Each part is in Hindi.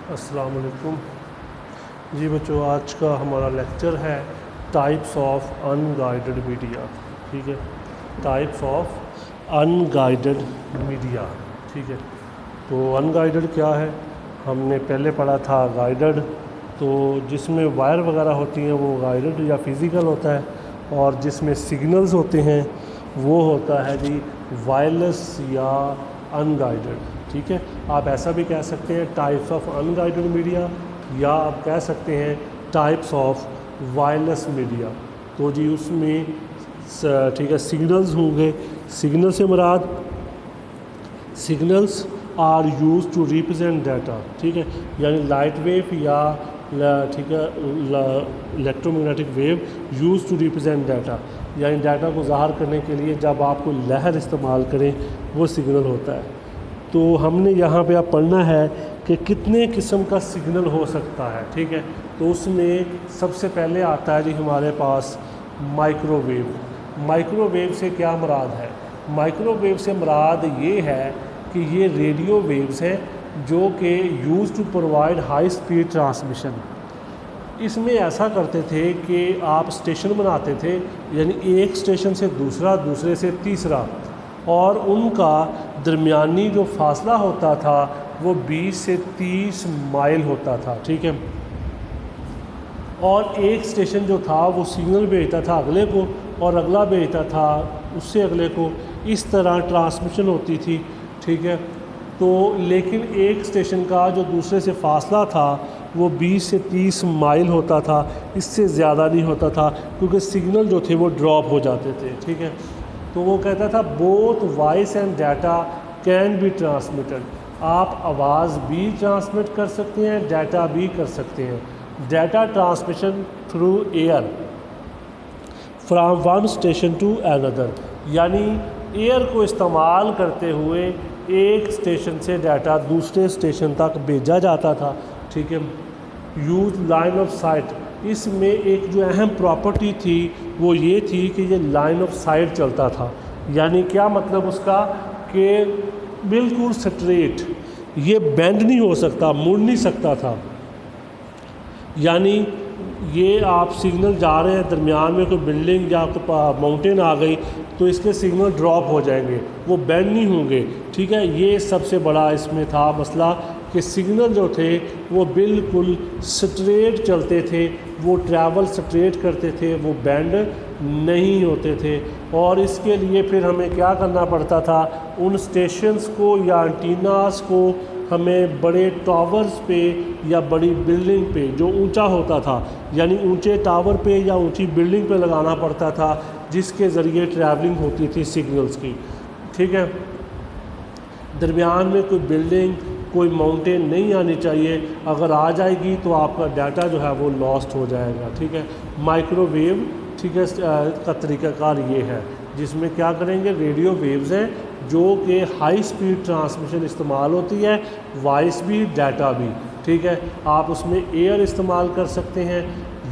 अस्सलाम वालेकुम। जी बच्चों, आज का हमारा लेक्चर है टाइप्स ऑफ अनगाइडेड मीडिया। ठीक है, टाइप्स ऑफ अनगाइडेड मीडिया। ठीक है, तो अनगाइडेड क्या है? हमने पहले पढ़ा था गाइडेड, तो जिसमें वायर वगैरह होती हैं वो गाइडेड या फिज़िकल होता है, और जिसमें सिग्नल्स होते हैं वो होता है जी वायरलेस या अनगाइडेड। ठीक है, आप ऐसा भी कह सकते हैं टाइप्स ऑफ अनगाइडेड मीडिया, या आप कह सकते हैं टाइप्स ऑफ वायरलेस मीडिया। तो जी उसमें ठीक है सिग्नल्स होंगे। सिग्नल से मुराद signals are use to represent data. ठीक है, यानी लाइट वेव या ठीक है electromagnetic wave use to represent data, यानी डाटा को ज़ाहिर करने के लिए जब आप कोई लहर इस्तेमाल करें वो सिग्नल होता है। तो हमने यहाँ पे आप पढ़ना है कि कितने किस्म का सिग्नल हो सकता है। ठीक है, तो उसमें सबसे पहले आता है जी हमारे पास माइक्रोवेव। माइक्रोवेव से क्या मुराद है? माइक्रोवेव से मुराद ये है कि ये रेडियो वेव्स हैं जो कि use to provide high speed transmission. इसमें ऐसा करते थे कि आप स्टेशन बनाते थे, यानी एक स्टेशन से दूसरा, दूसरे से तीसरा, और उनका दरमियानी जो फासला होता था वो 20 से 30 माइल होता था। ठीक है, और एक स्टेशन जो था वो सिग्नल भेजता था अगले को, और अगला भेजता था उससे अगले को। इस तरह ट्रांसमिशन होती थी। ठीक है, तो लेकिन एक स्टेशन का जो दूसरे से फासला था वो 20 से 30 माइल होता था, इससे ज़्यादा नहीं होता था, क्योंकि सिग्नल जो थे वो ड्रॉप हो जाते थे। ठीक है, तो वो कहता था both voice and data can be transmitted. आप आवाज़ भी ट्रांसमिट कर सकते हैं, डाटा भी कर सकते हैं। Data transmission through air from one station to another, यानी एयर को इस्तेमाल करते हुए एक स्टेशन से डाटा दूसरे स्टेशन तक भेजा जाता था। ठीक है, यूज लाइन ऑफ साइट, इसमें एक जो अहम प्रॉपर्टी थी वो ये थी कि ये लाइन ऑफ साइट चलता था। यानी क्या मतलब उसका कि बिल्कुल स्ट्रेट, ये बेंड नहीं हो सकता, मुड़ नहीं सकता था। यानी ये आप सिग्नल जा रहे हैं, दरमियान में कोई बिल्डिंग या कोई माउंटेन आ गई तो इसके सिग्नल ड्रॉप हो जाएंगे, वो बेंड नहीं होंगे। ठीक है, ये सबसे बड़ा इसमें था मसला कि सिग्नल जो थे वो बिल्कुल स्ट्रेट चलते थे, वो ट्रैवल स्ट्रेट करते थे, वो बेंड नहीं होते थे। और इसके लिए फिर हमें क्या करना पड़ता था, उन स्टेशंस को या एंटीनास को हमें बड़े टावर्स पे या बड़ी बिल्डिंग पे जो ऊंचा होता था, यानी ऊंचे टावर पे या ऊंची बिल्डिंग पे लगाना पड़ता था, जिसके ज़रिए ट्रैवलिंग होती थी सिग्नल्स की। ठीक है, दरमियान में कोई बिल्डिंग, कोई माउंटेन नहीं आनी चाहिए, अगर आ जाएगी तो आपका डाटा जो है वो लॉस्ट हो जाएगा। ठीक है, माइक्रोवेव ठीक है का तरीक़ाकार ये है, जिसमें क्या करेंगे, रेडियो वेव्स हैं जो कि हाई स्पीड ट्रांसमिशन इस्तेमाल होती है, वॉइस भी डाटा भी। ठीक है, आप उसमें एयर इस्तेमाल कर सकते हैं।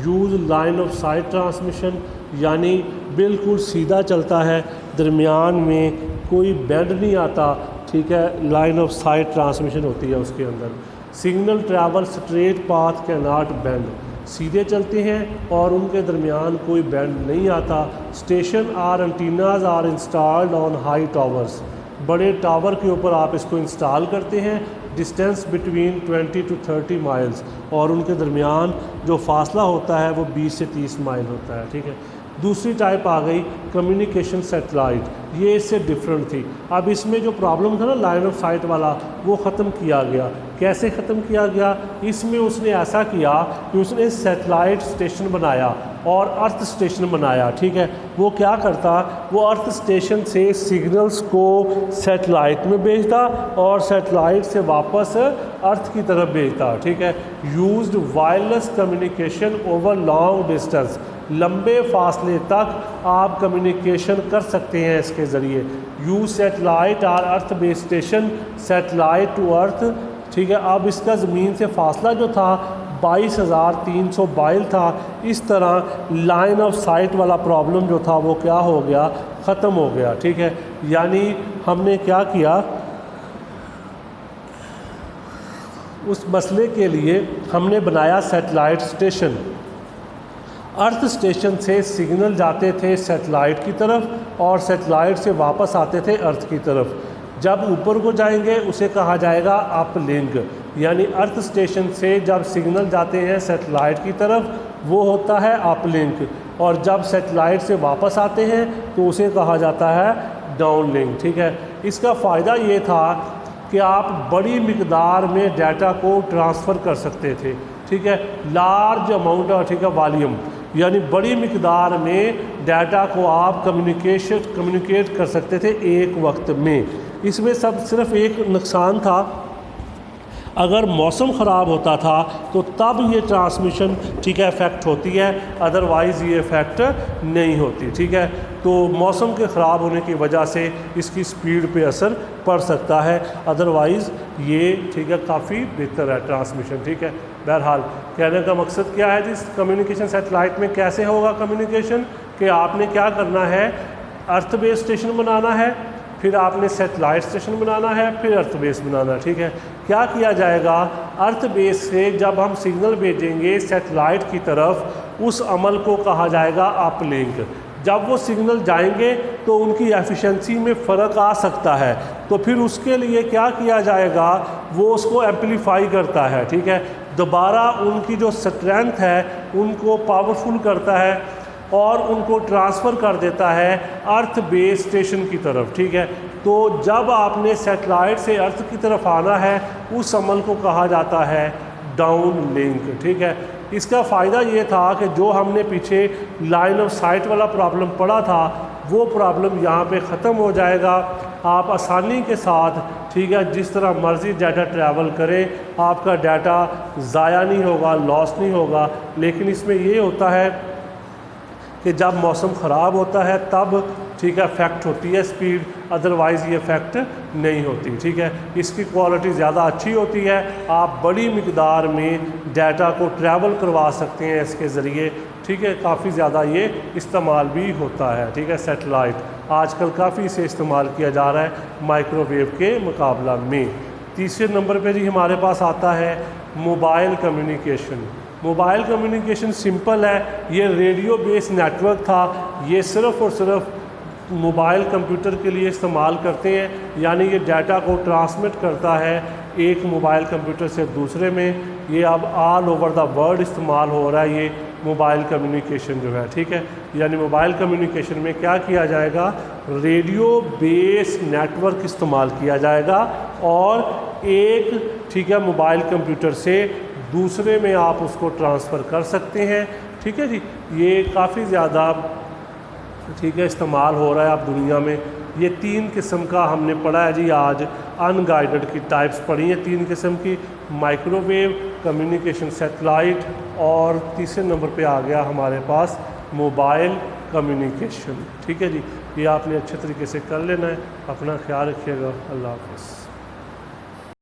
Use line of site transmission, यानी बिल्कुल सीधा चलता है, दरमियान में कोई बेंड नहीं आता। ठीक है, लाइन ऑफ साइट ट्रांसमिशन होती है उसके अंदर। Signal travel straight path can not bend, सीधे चलते हैं और उनके दरमियान कोई बेंड नहीं आता। Station are antennas are installed on high towers, बड़े टावर के ऊपर आप इसको इंस्टॉल करते हैं। डिस्टेंस बिटवीन 20 to 30 माइल्स, और उनके दरमियान जो फासला होता है वो 20 से 30 माइल होता है। ठीक है, दूसरी टाइप आ गई कम्युनिकेशन सैटेलाइट, ये इससे डिफरेंट थी। अब इसमें जो प्रॉब्लम था ना लाइन ऑफ साइट वाला, वो ख़त्म किया गया। कैसे ख़त्म किया गया? इसमें उसने ऐसा किया कि उसने सैटेलाइट स्टेशन बनाया और अर्थ स्टेशन बनाया। ठीक है, वो क्या करता, वो अर्थ स्टेशन से सिग्नल्स को सैटेलाइट में भेजता और सैटेलाइट से वापस अर्थ की तरफ भेजता। ठीक है, used wireless communication over long distance, लंबे फासले तक आप कम्युनिकेशन कर सकते हैं इसके ज़रिए। Use satellite or earth based station, satellite to earth. ठीक है, अब इसका ज़मीन से फासला जो था 22,300 माइल था। इस तरह लाइन ऑफ साइट वाला प्रॉब्लम जो था वो क्या हो गया, ख़त्म हो गया। ठीक है, यानी हमने क्या किया, उस मसले के लिए हमने बनाया सैटेलाइट स्टेशन। अर्थ स्टेशन से सिग्नल जाते थे सैटेलाइट की तरफ और सैटेलाइट से वापस आते थे अर्थ की तरफ। जब ऊपर को जाएंगे उसे कहा जाएगा अपलिंक, यानी अर्थ स्टेशन से जब सिग्नल जाते हैं सैटेलाइट की तरफ वो होता है अपलिंक, और जब सैटेलाइट से वापस आते हैं तो उसे कहा जाता है डाउनलिंक। ठीक है, इसका फ़ायदा ये था कि आप बड़ी मिकदार में डाटा को ट्रांसफ़र कर सकते थे। ठीक है, लार्ज अमाउंट ऑफ, ठीक है, वॉल्यूम, यानी बड़ी मिकदार में डाटा को आप कम्युनिकेट कर सकते थे एक वक्त में। इसमें सिर्फ एक नुकसान था, अगर मौसम ख़राब होता था तो तब ये ट्रांसमिशन, ठीक है, इफ़ेक्ट होती है, अदरवाइज़ ये इफ़ेक्ट नहीं होती। ठीक है, तो मौसम के ख़राब होने की वजह से इसकी स्पीड पे असर पड़ सकता है, अदरवाइज़ ये, ठीक है, काफ़ी बेहतर है ट्रांसमिशन। ठीक है, बहरहाल कहने का मकसद क्या है जिस कम्युनिकेशन सैटेलाइट में कैसे होगा कम्युनिकेशन, कि आपने क्या करना है, अर्थ बेस स्टेशन बनाना है, फिर आपने सैटेलाइट स्टेशन बनाना है, फिर अर्थ बेस बनाना है। ठीक है, क्या किया जाएगा, अर्थ बेस से जब हम सिग्नल भेजेंगे सैटेलाइट की तरफ उस अमल को कहा जाएगा अपलिंक। जब वो सिग्नल जाएंगे तो उनकी एफिशिएंसी में फ़र्क आ सकता है, तो फिर उसके लिए क्या किया जाएगा, वो उसको एम्पलीफाई करता है। ठीक है, दोबारा उनकी जो स्ट्रेंथ है उनको पावरफुल करता है और उनको ट्रांसफ़र कर देता है अर्थ बेस स्टेशन की तरफ। ठीक है, तो जब आपने सैटेलाइट से अर्थ की तरफ आना है उस अमल को कहा जाता है डाउन लिंक। ठीक है, इसका फ़ायदा ये था कि जो हमने पीछे लाइन ऑफ साइट वाला प्रॉब्लम पढ़ा था वो प्रॉब्लम यहाँ पे ख़त्म हो जाएगा। आप आसानी के साथ, ठीक है, जिस तरह मर्ज़ी डाटा ट्रैवल करें, आपका डाटा ज़ाया नहीं होगा, लॉस नहीं होगा। लेकिन इसमें ये होता है कि जब मौसम ख़राब होता है तब, ठीक है, इफ़ेक्ट होती है स्पीड, अदरवाइज़ ये इफ़ेक्ट नहीं होती। ठीक है, इसकी क्वालिटी ज़्यादा अच्छी होती है, आप बड़ी मिकदार में डाटा को ट्रैवल करवा सकते हैं इसके ज़रिए। ठीक है, काफ़ी ज़्यादा ये इस्तेमाल भी होता है। ठीक है, सैटेलाइट आजकल काफ़ी इसे इस्तेमाल किया जा रहा है माइक्रोवेव के मुकाबला में। तीसरे नंबर पे जी हमारे पास आता है mobile communication. Mobile communication simple है, ये रेडियो बेस नेटवर्क था, ये सिर्फ़ और सिर्फ मोबाइल कंप्यूटर के लिए इस्तेमाल करते हैं, यानी ये डाटा को ट्रांसमिट करता है एक मोबाइल कंप्यूटर से दूसरे में। ये अब ऑल ओवर द वर्ल्ड इस्तेमाल हो रहा है ये मोबाइल कम्युनिकेशन जो है। ठीक है, यानी मोबाइल कम्युनिकेशन में क्या किया जाएगा, रेडियो बेस नेटवर्क इस्तेमाल किया जाएगा और एक, ठीक है, मोबाइल कंप्यूटर से दूसरे में आप उसको ट्रांसफ़र कर सकते हैं। ठीक है जी, ये काफ़ी ज़्यादा, ठीक है, इस्तेमाल हो रहा है अब दुनिया में। ये 3 किस्म का हमने पढ़ा है जी आज, अनगाइडेड की टाइप्स पढ़ी हैं 3 किस्म की, माइक्रोवेव, कम्युनिकेशन सैटेलाइट, और तीसरे नंबर पे आ गया हमारे पास मोबाइल कम्युनिकेशन। ठीक है जी, ये आपने अच्छे तरीके से कर लेना है। अपना ख्याल रखिएगा। अल्लाह हाफ़िज़।